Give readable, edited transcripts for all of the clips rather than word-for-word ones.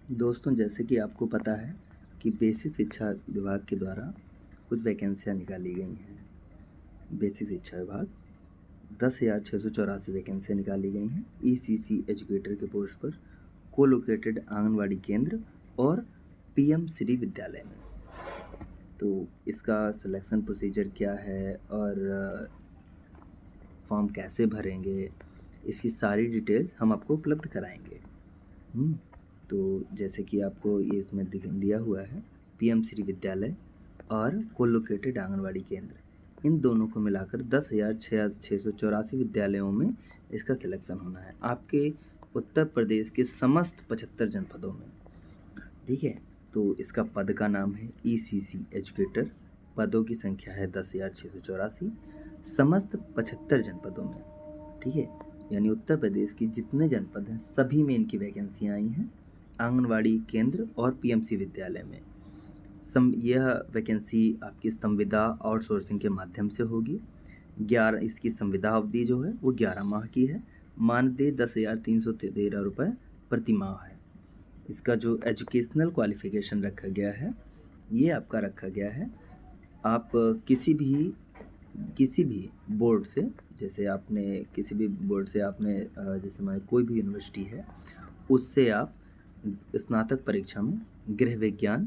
दोस्तों, जैसे कि आपको पता है कि बेसिक शिक्षा विभाग के द्वारा कुछ वैकेंसियाँ निकाली गई हैं। बेसिक शिक्षा विभाग 10,684 वैकेंसियाँ निकाली गई हैं ईसीसी एजुकेटर के पोस्ट पर, कोलोकेटेड आंगनवाड़ी केंद्र और पीएम श्री विद्यालय में। तो इसका सिलेक्शन प्रोसीजर क्या है और फॉर्म कैसे भरेंगे, इसकी सारी डिटेल्स हम आपको उपलब्ध कराएंगे। तो जैसे कि आपको ये इसमें दिया हुआ है, पीएम श्री विद्यालय और कोलोकेटेड आंगनवाड़ी केंद्र, इन दोनों को मिलाकर 10,684 विद्यालयों में इसका सिलेक्शन होना है आपके उत्तर प्रदेश के समस्त 75 जनपदों में। ठीक है, तो इसका पद का नाम है ईसीसी एजुकेटर। पदों की संख्या है 10,684 समस्त 75 जनपदों में। ठीक है, यानी उत्तर प्रदेश की जितने जनपद हैं सभी में इनकी वैकेंसियाँ आई हैं आंगनवाड़ी केंद्र और पीएमसी विद्यालय में। यह वैकेंसी आपकी संविदा आउटसोर्सिंग के माध्यम से होगी। इसकी संविदा अवधि जो है वो 11 माह की है। मानदेय 10,313 रुपये प्रति माह है। इसका जो एजुकेशनल क्वालिफिकेशन रखा गया है, ये आपका रखा गया है, आप किसी भी बोर्ड से, जैसे आपने किसी भी बोर्ड से आपने जैसे मान कोई भी यूनिवर्सिटी है, उससे आप स्नातक परीक्षा में गृह विज्ञान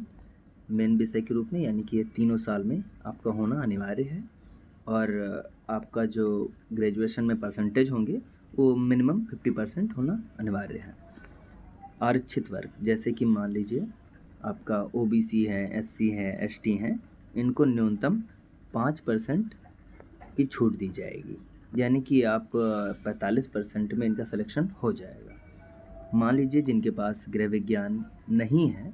मेन विषय के रूप में, यानी कि ये 3 साल में आपका होना अनिवार्य है। और आपका जो ग्रेजुएशन में परसेंटेज होंगे वो मिनिमम 50% होना अनिवार्य है। आरक्षित वर्ग, जैसे कि मान लीजिए आपका ओबीसी है, एससी है, एसटी हैं, इनको न्यूनतम 5% की छूट दी जाएगी, यानी कि आप 45% में इनका सिलेक्शन हो जाएगा। मान लीजिए जिनके पास गृह विज्ञान नहीं है,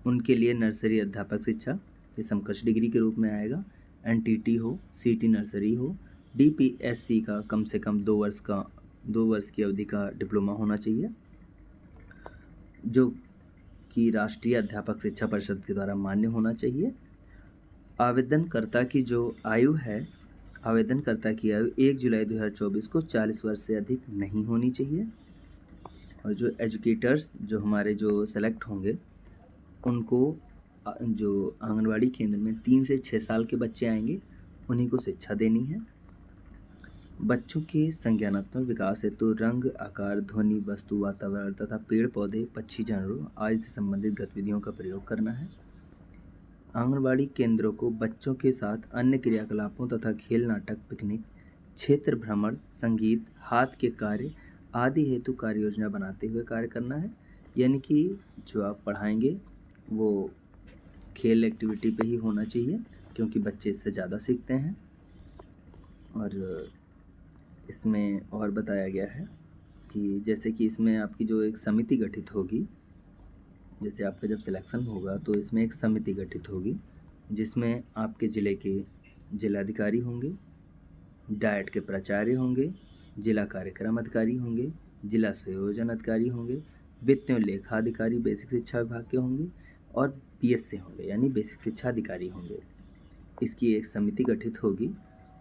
उनके लिए नर्सरी अध्यापक शिक्षा ये समकक्ष डिग्री के रूप में आएगा। एनटीटी हो, सीटी नर्सरी हो, डीपीएससी का कम से कम 2 वर्ष की अवधि का डिप्लोमा होना चाहिए, जो कि राष्ट्रीय अध्यापक शिक्षा परिषद के द्वारा मान्य होना चाहिए। आवेदनकर्ता की आयु 1 जुलाई 2024 को 40 वर्ष से अधिक नहीं होनी चाहिए। और जो एजुकेटर्स जो हमारे जो सेलेक्ट होंगे, उनको जो आंगनवाड़ी केंद्र में 3 से 6 साल के बच्चे आएंगे, उन्हीं को शिक्षा देनी है। बच्चों के संज्ञानात्मक विकास हेतु रंग, आकार, ध्वनि, वस्तु, वातावरण तथा पेड़ पौधे, पक्षी, जानवरों आदि से संबंधित गतिविधियों का प्रयोग करना है। आंगनवाड़ी केंद्रों को बच्चों के साथ अन्य क्रियाकलापों तथा खेल, नाटक, पिकनिक, क्षेत्र भ्रमण, संगीत, हाथ के कार्य आदि हेतु कार्य योजना बनाते हुए कार्य करना है। यानी कि जो आप पढ़ाएंगे वो खेल एक्टिविटी पे ही होना चाहिए, क्योंकि बच्चे इससे ज़्यादा सीखते हैं। और इसमें और बताया गया है कि जैसे कि इसमें आपकी जो एक समिति गठित होगी, जैसे आपका जब सिलेक्शन होगा तो इसमें एक समिति गठित होगी, जिसमें आपके ज़िले के जिलाधिकारी होंगे, डाइट के प्राचार्य होंगे, जिला कार्यक्रम अधिकारी होंगे, जिला संयोजन अधिकारी होंगे, वित्त एवं लेखा अधिकारी बेसिक शिक्षा विभाग के होंगे और बीएससी होंगे, यानी बेसिक शिक्षा अधिकारी होंगे। इसकी एक समिति गठित होगी।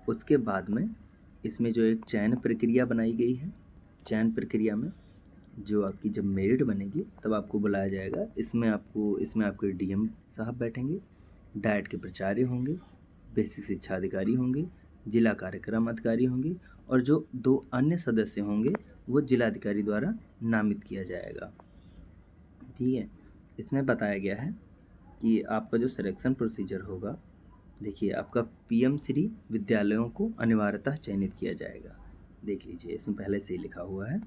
उसके बाद में इसमें जो एक चयन प्रक्रिया बनाई गई है, चयन प्रक्रिया में जो आपकी जब मेरिट बनेगी तब आपको बुलाया जाएगा। इसमें आपके डीएम साहब बैठेंगे, डाइट के प्राचार्य होंगे, बेसिक शिक्षा अधिकारी होंगे, जिला कार्यक्रम अधिकारी होंगे, और जो 2 अन्य सदस्य होंगे वो जिलाधिकारी द्वारा नामित किया जाएगा। ठीक है, इसमें बताया गया है कि आपका जो सिलेक्शन प्रोसीजर होगा, देखिए आपका पीएम श्री विद्यालयों को अनिवार्यतः चयनित किया जाएगा। देख लीजिए, इसमें पहले से ही लिखा हुआ है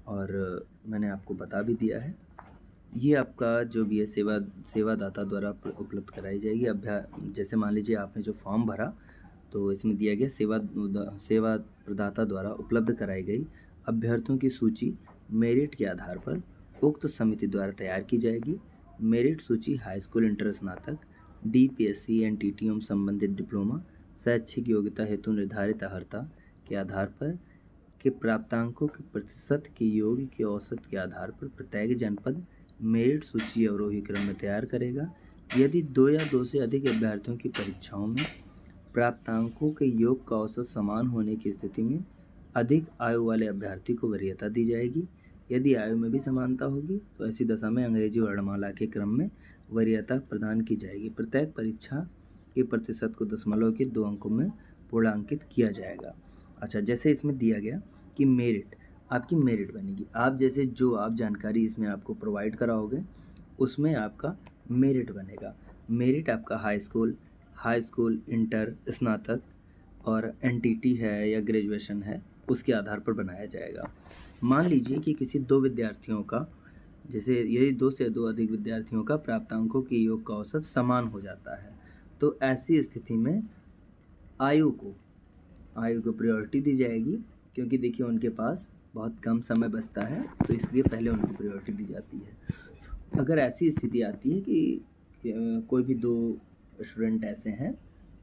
और मैंने आपको बता भी दिया है। ये आपका जो भी है सेवादाता द्वारा उपलब्ध कराई जाएगी। जैसे मान लीजिए आपने जो फॉर्म भरा, तो इसमें दिया गया सेवा प्रदाता द्वारा उपलब्ध कराई गई अभ्यर्थियों की सूची मेरिट के आधार पर उक्त समिति द्वारा तैयार की जाएगी। मेरिट सूची हाई स्कूल, इंटर, स्नातक, डीपीएससी, एनटीटी एवं संबंधित डिप्लोमा, शैक्षिक योग्यता हेतु निर्धारित अर्हता के आधार पर के प्राप्तांकों के प्रतिशत के योग के औसत के आधार पर प्रत्येक जनपद मेरिट सूची अवरोही क्रम में तैयार करेगा। यदि 2 या 2 से अधिक अभ्यर्थियों की परीक्षाओं में प्राप्तांकों के योग का औसत समान होने की स्थिति में अधिक आयु वाले अभ्यर्थी को वरीयता दी जाएगी। यदि आयु में भी समानता होगी तो ऐसी दशा में अंग्रेजी वर्णमाला के क्रम में वरीयता प्रदान की जाएगी। प्रत्येक परीक्षा के प्रतिशत को दशमलव के 2 अंकों में पूर्णांकित किया जाएगा। अच्छा, जैसे इसमें दिया गया कि मेरिट, आपकी मेरिट बनेगी। आप जैसे जो आप जानकारी इसमें आपको प्रोवाइड कराओगे उसमें आपका मेरिट बनेगा। मेरिट आपका हाई स्कूल, इंटर, स्नातक और एनटीटी है या ग्रेजुएशन है उसके आधार पर बनाया जाएगा। मान लीजिए कि किसी 2 विद्यार्थियों का, जैसे यदि 2 से 2 अधिक विद्यार्थियों का प्राप्तांकों के योग का औसत समान हो जाता है तो ऐसी स्थिति में आयु को प्रायोरिटी दी जाएगी, क्योंकि देखिए उनके पास बहुत कम समय बचता है तो इसलिए पहले उनको प्रायोरिटी दी जाती है। अगर ऐसी स्थिति आती है कि कोई भी 2 स्टूडेंट ऐसे हैं,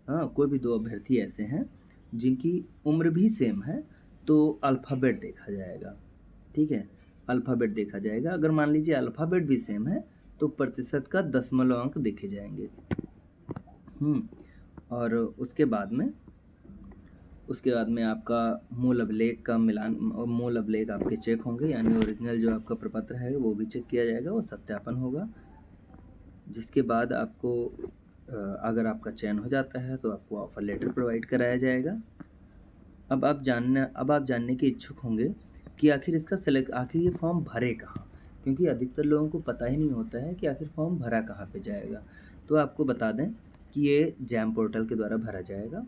कोई भी 2 अभ्यर्थी ऐसे हैं जिनकी उम्र भी सेम है तो अल्फ़ाबेट देखा जाएगा। ठीक है, अल्फ़ाबेट देखा जाएगा। अगर मान लीजिए अल्फ़ाबेट भी सेम है तो प्रतिशत का दशमलव अंक देखे जाएंगे। और उसके बाद में आपका मूल अभिलेख का मिलान, मूल अभिलेख आपके चेक होंगे, यानी ओरिजिनल जो आपका प्रपत्र है वो भी चेक किया जाएगा, वो सत्यापन होगा। जिसके बाद आपको अगर आपका चयन हो जाता है तो आपको ऑफ़र लेटर प्रोवाइड कराया जाएगा। अब आप जानने के इच्छुक होंगे कि आखिर ये फॉर्म भरे कहाँ, क्योंकि अधिकतर लोगों को पता ही नहीं होता है कि आखिर फॉर्म भरा कहाँ पे जाएगा। तो आपको बता दें कि ये जैम पोर्टल के द्वारा भरा जाएगा।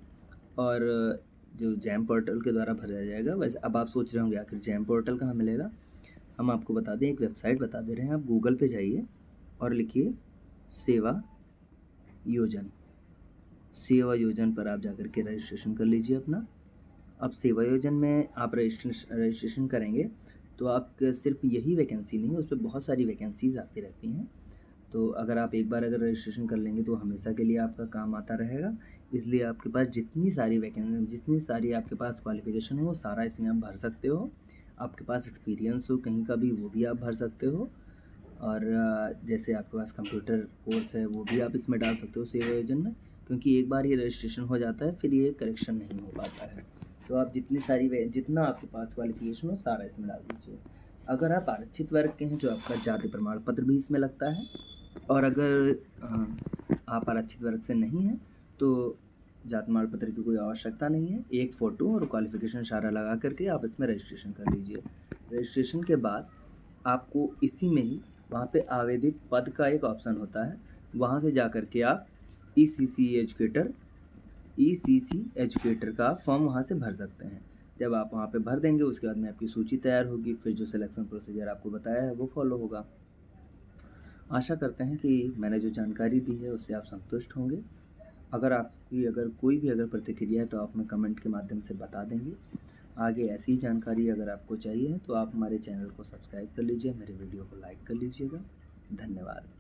और जो जैम पोर्टल के द्वारा भरा जाएगा, वैसे अब आप सोच रहे होंगे आखिर जैम पोर्टल कहाँ मिलेगा। हम आपको बता दें, एक वेबसाइट बता दे रहे हैं। आप गूगल पे जाइए और लिखिए सेवा योजन पर आप जाकर के रजिस्ट्रेशन कर लीजिए अपना। अब सेवा योजन में आप रजिस्ट्रेशन करेंगे तो आप सिर्फ यही वैकेंसी नहीं, उस पर बहुत सारी वैकेंसीज़ आती रहती हैं। तो अगर आप एक बार अगर रजिस्ट्रेशन कर लेंगे तो हमेशा के लिए आपका काम आता रहेगा। इसलिए आपके पास जितनी सारी आपके पास क्वालिफ़िकेशन हो वो सारा इसमें आप भर सकते हो। आपके पास एक्सपीरियंस हो कहीं का भी वो भी आप भर सकते हो। और जैसे आपके पास कंप्यूटर कोर्स है वो भी आप इसमें डाल सकते हो सेवा योजन में, क्योंकि एक बार ये रजिस्ट्रेशन हो जाता है फिर ये करेक्शन नहीं हो पाता है। तो आप जितना आपके पास क्वालिफ़िकेशन हो सारा इसमें डाल दीजिए। अगर आप आरक्षित वर्ग के हैं जो आपका जाति प्रमाण पत्र भी इसमें लगता है। और अगर आप आरक्षित वर्ग से नहीं हैं तो जाति प्रमाण पत्र की कोई आवश्यकता नहीं है। एक फ़ोटो और क्वालिफ़िकेशन सारा लगा करके आप इसमें रजिस्ट्रेशन कर लीजिए। रजिस्ट्रेशन के बाद आपको इसी में ही वहाँ पे आवेदित पद का एक ऑप्शन होता है, वहाँ से जा कर के आप ECC एजुकेटर का फॉर्म वहाँ से भर सकते हैं। जब आप वहाँ पे भर देंगे उसके बाद में आपकी सूची तैयार होगी, फिर जो सिलेक्शन प्रोसीजर आपको बताया है वो फॉलो होगा। आशा करते हैं कि मैंने जो जानकारी दी है उससे आप संतुष्ट होंगे। अगर कोई भी प्रतिक्रिया है तो आप हमें कमेंट के माध्यम से बता देंगे। आगे ऐसी जानकारी अगर आपको चाहिए तो आप हमारे चैनल को सब्सक्राइब कर लीजिए, मेरे वीडियो को लाइक कर लीजिएगा। धन्यवाद।